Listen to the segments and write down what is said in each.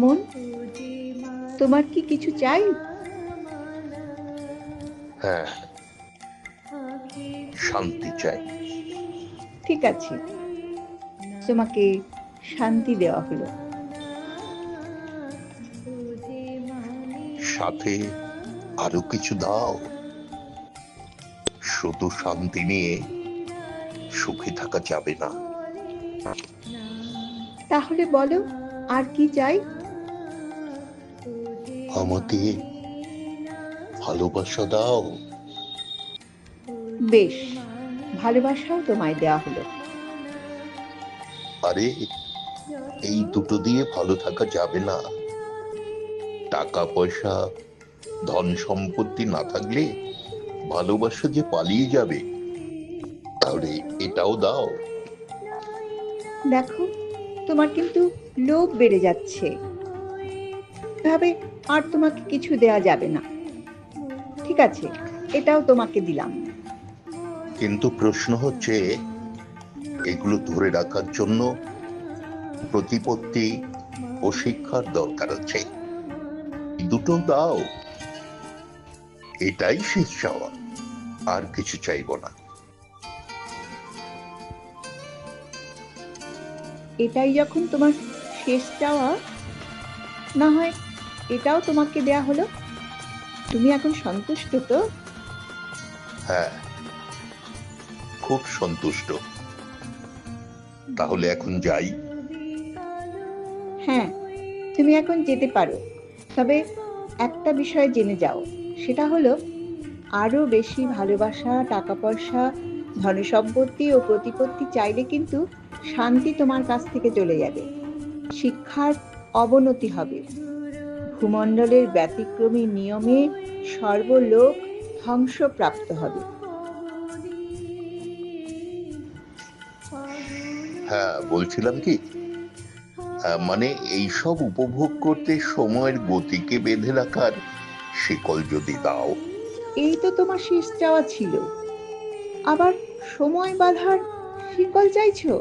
মন, তোমার কি কিছু চাই? হ্যাঁ, শান্তি চাই। ঠিক আছে, তোমাকে শান্তি দেওয়া হলো। সাথে আরো কিছু দাও। শুধু শান্তি নিয়ে সুখী থাকা যাবে না। তাহলে বলো, আর কি চাই? আমাকে ভালোবাসা দাও। বেশ, ভালোবাসাও তোমায় দেওয়া হলো। আরে, এই দুটো দিয়ে ভালো থাকা যাবে না। টাকা পয়সা, ধন সম্পত্তি না থাকলে ভালোবাসা যে পালিয়ে যাবে, তাহলে এটাও দাও। দেখো, তোমার কিন্তু লোভ বেড়ে যাচ্ছে। এভাবে আর তোমাকে কিছু দেয়া যাবে না। ঠিক আছে, এটাও তোমাকে দিলাম। কিন্তু প্রশ্ন হচ্ছে, এগুলো ধরে রাখার জন্য প্রতিপত্তি ও শিক্ষার দরকার আছে। এই দুটো দাও। এটাই শেষ চাওয়া, আর কিছু চাইবো না। এটাই যখন তোমার শেষ চাওয়া, না হয় এটাও তোমাকে দেয়া হলো। তুমি এখন সন্তুষ্ট তো? হ্যাঁ, খুব সন্তুষ্ট। তাহলে এখন যাই। হ্যাঁ, তুমি এখন যেতে পারো। তবে একটা বিষয় জেনে যাও, সেটা হলো আরো বেশি ভালোবাসা, টাকা পয়সা, ধনসম্পত্তি ও প্রতিপত্তি চাইলে কিন্তু শান্তি তোমার কাছ থেকে চলে যাবে, শিক্ষার অবনতি হবে, ভূমণ্ডলের ব্যতিক্রমী নিয়মে সর্বলোক ধ্বংসপ্রাপ্ত হবে। হ্যাঁ, বলছিলাম কি, মানে এইসব উপভোগ করতে সময়ের গতিকে বেঁধে রাখার শিকল যদি দাও। এই তো তোমার শেষ চাওয়া ছিল, আবার সময় বাঁধার শিকল চাইছো?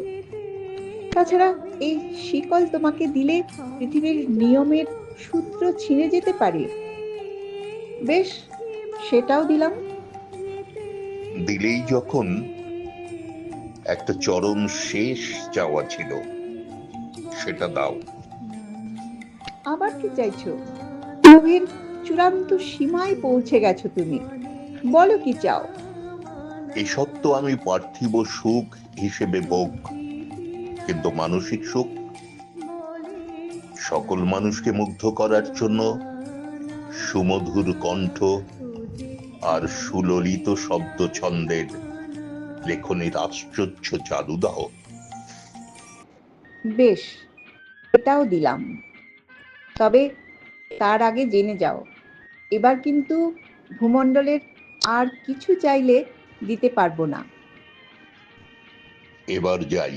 তাছাড়া এই শিকল তোমাকে দিলে পৃথিবীর নিয়মের সূত্র ছিঁড়ে যেতে পারে। বেশ, সেটাও দিলাম। দিলেই যখন, একটা চরম শেষ চাওয়া ছিল, সেটা দাও। আবার কি চাইছো? লোভের চূড়ান্ত সীমায় পৌঁছে গেছো তুমি। বলো কি চাও? এসব তো আমি পার্থিব সুখ হিসেবে ভোগ, কিন্তু মানসিক সুখ, সকল মানুষকে মুগ্ধ করার জন্য সুমধুর কণ্ঠ আর সুললিত শব্দ ছন্দের লেখনের আশ্চর্য জাদু দাও। বেশ, এটাও দিলাম। তবে তার আগে জেনে যাও, এবার কিন্তু ভূমণ্ডলের আর কিছু চাইলে দিতে পারবো না। এবার যাই।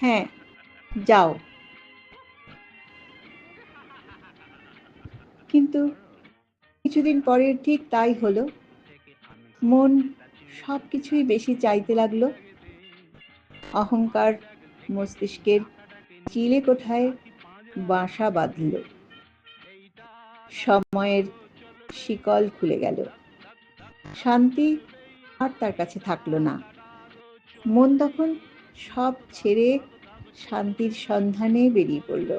হ্যাঁ, যাও। কিন্তু কিছুদিন পরে ঠিক তাই হলো। মন সবকিছুই বেশি চাইতে লাগলো। অহংকার মস্তিষ্কের চিলে কোঠায় বাসা বাঁধল। সময়ের শিকল খুলে গেল। শান্তি আর তার কাছে থাকলো না। মন তখন সব ছেড়ে শান্তির সন্ধানে বেরিয়ে পড়ল।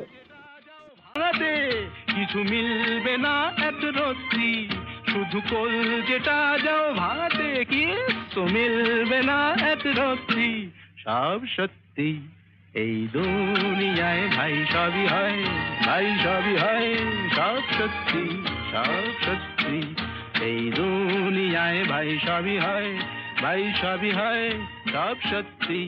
কিছু মিলবে না এত রত্রি, শুধু কল যেটা যাও ভাতে, কি তো মিলবে না এত রত্রি, সব সত্যি এই দুনিয়ায় ভাই সবই হয়, ভাই সবই হয়, সব সত্যি, সব সত্যি এই দুনিয়ায় ভাই সবই হয়, ভাই সবই হয়, সব সত্যি।